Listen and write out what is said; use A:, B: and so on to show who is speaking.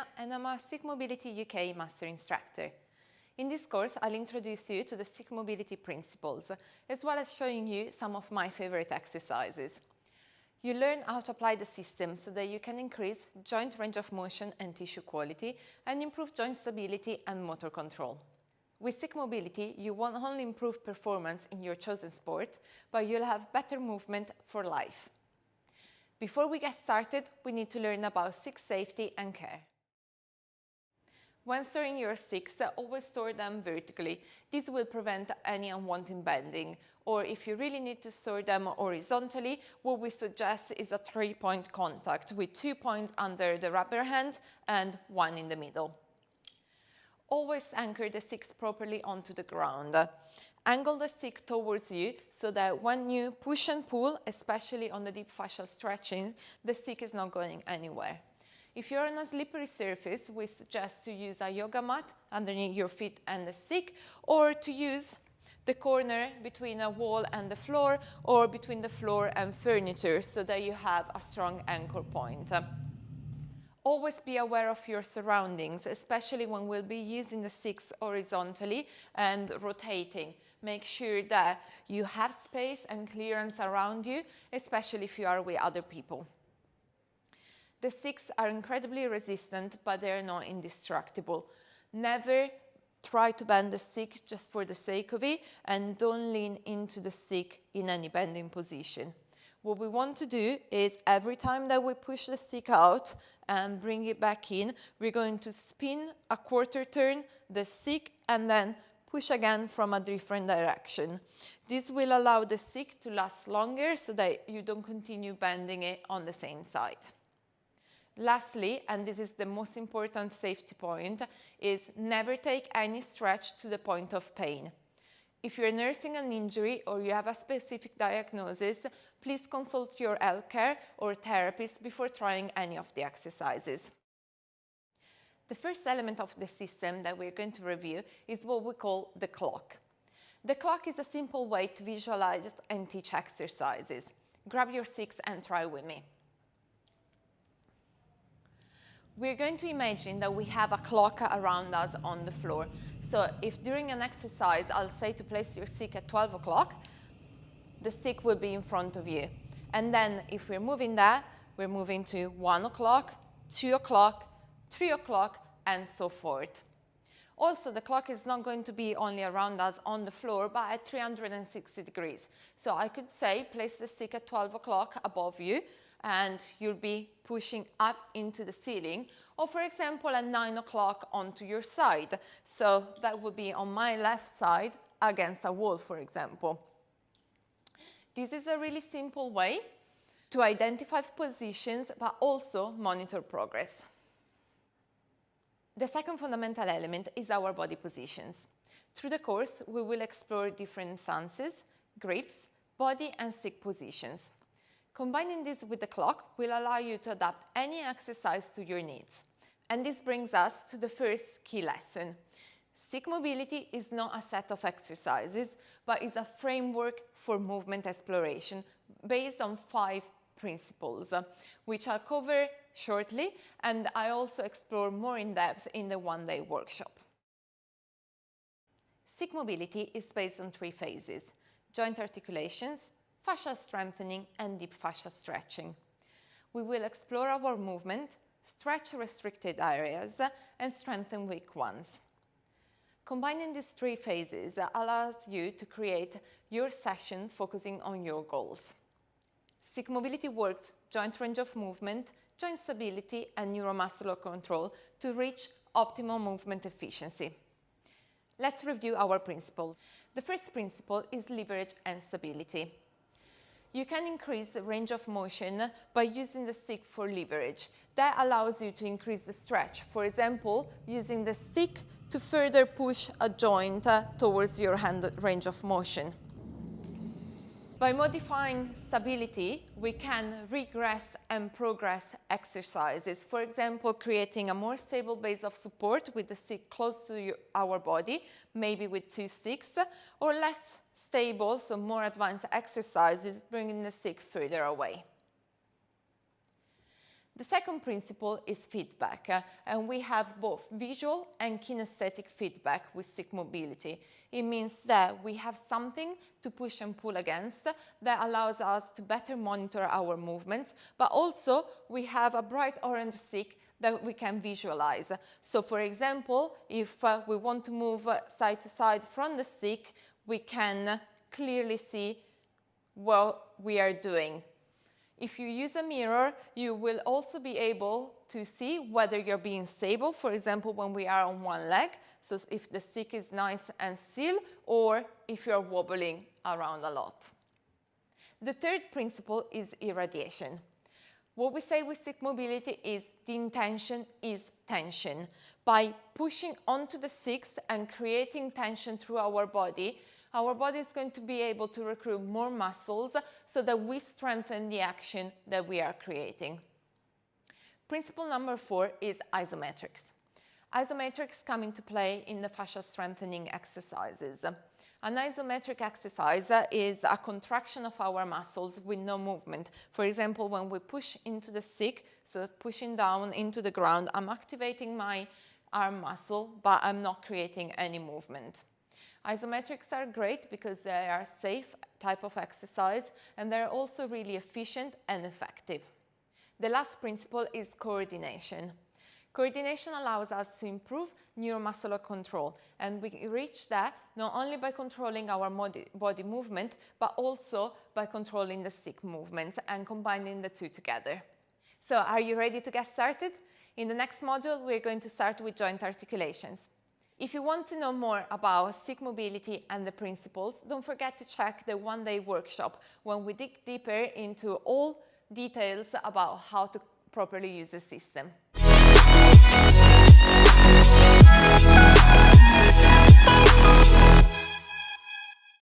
A: Sonia and I'm a StickMobility UK Master Instructor. In this course, I'll introduce you to the StickMobility principles, as well as showing you some of my favorite exercises. You learn how to apply the system so that you can increase joint range of motion and tissue quality and improve joint stability and motor control. With StickMobility, you won't only improve performance in your chosen sport, but you'll have better movement for life. Before we get started, we need to learn about stick safety and care. When storing your sticks, always store them vertically. This will prevent any unwanted bending. Or if you really need to store them horizontally, what we suggest is a 3-point contact with 2 points under the rubber hand and 1 in the middle. Always anchor the sticks properly onto the ground. Angle the stick towards you so that when you push and pull, especially on the deep fascial stretching, the stick is not going anywhere. If you're on a slippery surface, we suggest to use a yoga mat underneath your feet and the stick, or to use the corner between a wall and the floor, or between the floor and furniture, so that you have a strong anchor point. Always be aware of your surroundings, especially when we'll be using the sticks horizontally and rotating. Make sure that you have space and clearance around you, especially if you are with other people. The sticks are incredibly resistant, but they are not indestructible. Never try to bend the stick just for the sake of it, and don't lean into the stick in any bending position. What we want to do is every time that we push the stick out and bring it back in, we're going to spin a quarter turn the stick and then push again from a different direction. This will allow the stick to last longer so that you don't continue bending it on the same side. Lastly, and this is the most important safety point, is never take any stretch to the point of pain. If you're nursing an injury or you have a specific diagnosis, please consult your healthcare or therapist before trying any of the exercises. The first element of the system that we're going to review is what we call the clock. The clock is a simple way to visualize and teach exercises. Grab your sticks and try with me. We're going to imagine that we have a clock around us on the floor. So if during an exercise I'll say to place your stick at 12 o'clock, the stick will be in front of you. And then if we're moving that, we're moving to 1 o'clock, 2 o'clock, 3 o'clock, and so forth. Also, the clock is not going to be only around us on the floor, but at 360 degrees. So I could say, place the stick at 12 o'clock above you, and you'll be pushing up into the ceiling. Or for example, at 9 o'clock onto your side. So that would be on my left side against a wall, for example. This is a really simple way to identify positions, but also monitor progress. The second fundamental element is our body positions. Through the course, we will explore different stances, grips, body and stick positions. Combining this with the clock will allow you to adapt any exercise to your needs. And this brings us to the first key lesson. StickMobility is not a set of exercises, but is a framework for movement exploration based on 5 principles, which I'll cover shortly, and I also explore more in depth in the one-day workshop. StickMobility is based on 3 phases: joint articulations, fascial strengthening, and deep fascial stretching. We will explore our movement, stretch restricted areas, and strengthen weak ones. Combining these 3 phases allows you to create your session focusing on your goals. StickMobility works joint range of movement, joint stability, and neuromuscular control to reach optimal movement efficiency. Let's review our principles. The first principle is leverage and stability. You can increase the range of motion by using the stick for leverage. That allows you to increase the stretch. For example, using the stick to further push a joint towards your hand range of motion. By modifying stability, we can regress and progress exercises. For example, creating a more stable base of support with the stick close to our body, maybe with 2 sticks, or less stable, so more advanced exercises, bringing the stick further away. The second principle is feedback, and we have both visual and kinesthetic feedback with StickMobility. It means that we have something to push and pull against that allows us to better monitor our movements, but also we have a bright orange stick that we can visualize. So for example, if we want to move side to side from the stick, we can clearly see what we are doing. If you use a mirror, you will also be able to see whether you're being stable, for example, when we are on one leg, so if the stick is nice and still, or if you're wobbling around a lot. The third principle is irradiation. What we say with StickMobility is the intention is tension. By pushing onto the sticks and creating tension through our body is going to be able to recruit more muscles so that we strengthen the action that we are creating. Principle number 4 is isometrics. Isometrics come into play in the fascia strengthening exercises. An isometric exercise is a contraction of our muscles with no movement. For example, when we push into the stick, so pushing down into the ground, I'm activating my arm muscle, but I'm not creating any movement. Isometrics are great because they are a safe type of exercise and they're also really efficient and effective. The last principle is coordination. Coordination allows us to improve neuromuscular control, and we reach that not only by controlling our body movement, but also by controlling the stick movements and combining the two together. So are you ready to get started? In the next module, we're going to start with joint articulations. If you want to know more about StickMobility and the principles, don't forget to check the one-day workshop when we dig deeper into all details about how to properly use the system.